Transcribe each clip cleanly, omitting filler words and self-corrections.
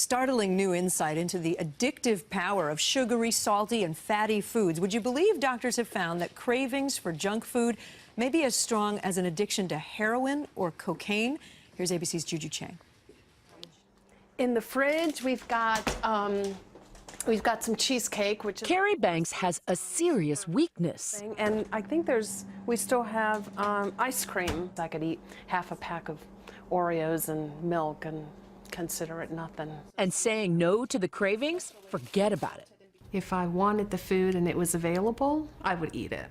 startling new insight into the addictive power of sugary, salty, and fatty foods. Would you believe doctors have found that cravings for junk food may be as strong as an addiction to heroin or cocaine? Here's ABC's Juju Chang. In the fridge, we've got some cheesecake, which is... Carrie Banks has a serious weakness. And I think we still have ice cream. I could eat half a pack of Oreos and milk and consider it nothing. And saying no to the cravings? Forget about it. If I wanted the food and it was available, I would eat it.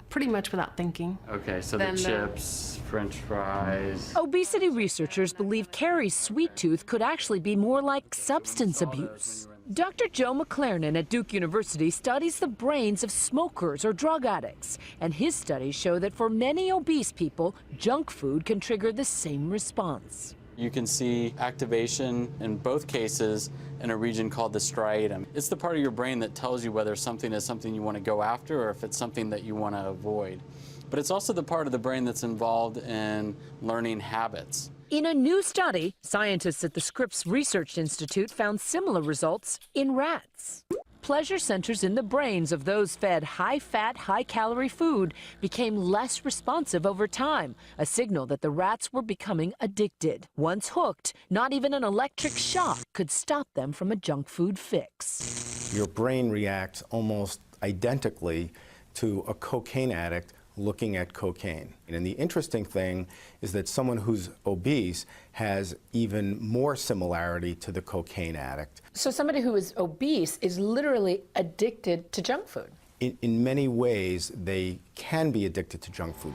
Pretty much without thinking. Okay, so the chips, French fries. Obesity researchers believe Carrie's sweet tooth could actually be more like substance abuse. Dr. Joe McLernon at Duke University studies the brains of smokers or drug addicts, and his studies show that for many obese people, junk food can trigger the same response. You can see activation in both cases in a region called the striatum. It's the part of your brain that tells you whether something is something you want to go after or if it's something that you want to avoid. But it's also the part of the brain that's involved in learning habits. In a new study, scientists at the Scripps Research Institute found similar results in rats. Pleasure centers in the brains of those fed high-fat, high-calorie food became less responsive over time, a signal that the rats were becoming addicted. Once hooked, not even an electric shock could stop them from a junk food fix. Your brain reacts almost identically to a cocaine addict looking at cocaine. And the interesting thing is that someone who's obese has even more similarity to the cocaine addict. So somebody who is obese is literally addicted to junk food? In many ways, they can be addicted to junk food.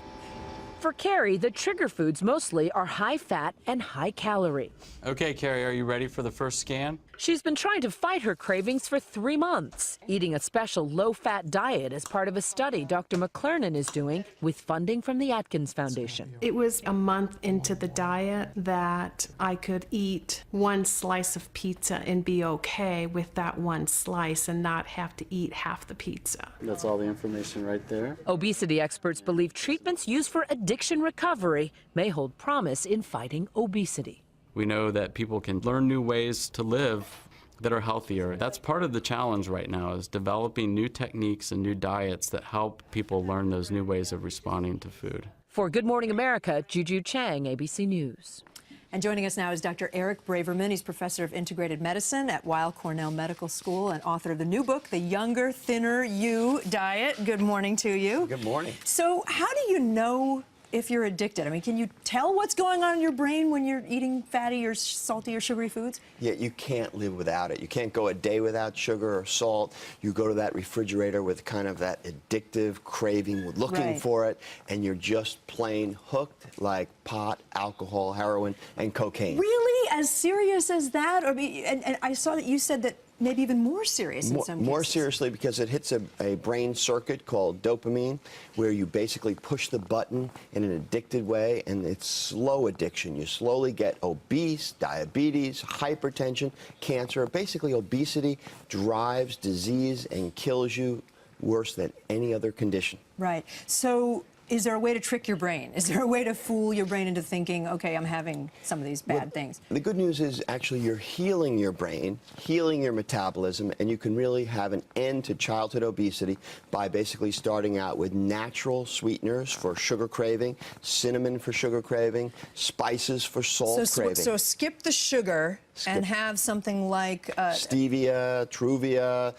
For Carrie, the trigger foods mostly are high-fat and high-calorie. Okay, Carrie, are you ready for the first scan? She's been trying to fight her cravings for 3 months, eating a special low-fat diet as part of a study Dr. McLernon is doing with funding from the Atkins Foundation. It was a month into the diet that I could eat one slice of pizza and be okay with that one slice and not have to eat half the pizza. That's all the information right there. Obesity experts believe treatments used for addiction recovery may hold promise in fighting obesity. We know that people can learn new ways to live that are healthier. That's part of the challenge right now, is developing new techniques and new diets that help people learn those new ways of responding to food. For Good Morning America, Juju Chang, ABC News. And joining us now is Dr. Eric Braverman. He's professor of integrated medicine at Weill Cornell Medical School and author of the new book, The Younger, Thinner You Diet. Good morning to you. Good morning. So how do you know if you're addicted? I mean, can you tell what's going on in your brain when you're eating fatty or salty or sugary foods? Yeah, you can't live without it. You can't go a day without sugar or salt. You go to that refrigerator with kind of that addictive craving, looking for it, and you're just plain hooked like pot, alcohol, heroin, and cocaine. Really? As serious as that? Or, and I saw that you said that maybe even more serious in some cases. More seriously, because it hits a brain circuit called dopamine, where you basically push the button in an addicted way, and it's slow addiction. You slowly get obese, diabetes, hypertension, cancer. Basically, obesity drives disease and kills you worse than any other condition. Right. So is there a way to trick your brain? Is there a way to fool your brain into thinking, okay, I'm having some of these bad things? The good news is actually you're healing your brain, healing your metabolism, and you can really have an end to childhood obesity by basically starting out with natural sweeteners for sugar craving, cinnamon for sugar craving, spices for salt craving. So skip the sugar and have something like stevia, Truvia,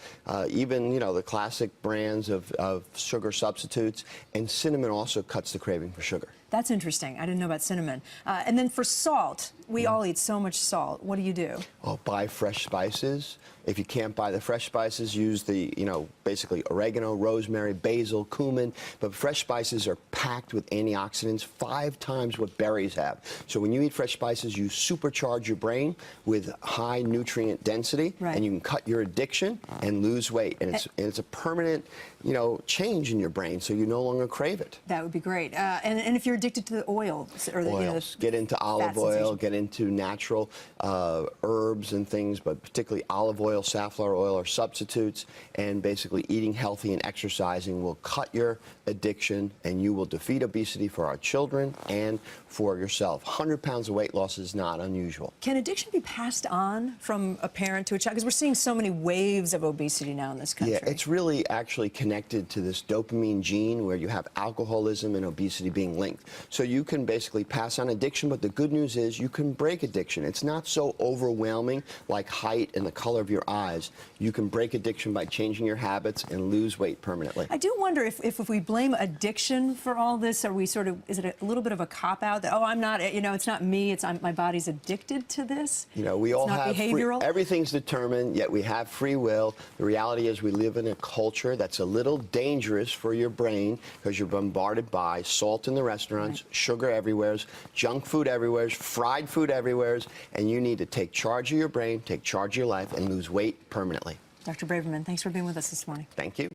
even, you know, the classic brands of sugar substitutes, and cinnamon also cuts the craving for sugar. That's interesting. I didn't know about cinnamon. And then for salt, we all eat so much salt. What do you do? Oh, buy fresh spices. If you can't buy the fresh spices, use the, you know, basically oregano, rosemary, basil, cumin. But fresh spices are packed with antioxidants 5 times what berries have. So when you eat fresh spices, you supercharge your brain with high nutrient density, and you can cut your addiction and lose weight. And it's a permanent, you know, change in your brain, so you no longer crave it. That would be great. And if you're addicted to the oil or the, you know, Oils. Get into olive fat oil, sensation. get into natural herbs and things, but particularly olive oil, safflower oil are substitutes, and basically eating healthy and exercising will cut your addiction, and you will defeat obesity for our children and for yourself. 100 pounds of weight loss is not unusual. Can addiction be passed on from a parent to a child? Because we're seeing so many waves of obesity now in this country. Yeah, it's really actually connected to this dopamine gene where you have alcoholism and obesity being linked. So you can basically pass on addiction, but the good news is you can break addiction. It's not so overwhelming like height and the color of your eyes. You can break addiction by changing your habits and lose weight permanently. I do wonder if we blame addiction for all this, are we sort of, is it a little bit of a cop-out that, oh, I'm not, you know, it's not me, it's my body's addicted to this? You know, we all have behavioral? Everything's determined, yet we have free will. The reality is we live in a culture that's a little dangerous for your brain because you're bombarded by salt in the restaurants, sugar everywhere, junk food everywhere, fried food everywhere, and you need to take charge of your brain, take charge of your life, and lose weight permanently. Dr. Braverman, thanks for being with us this morning. Thank you.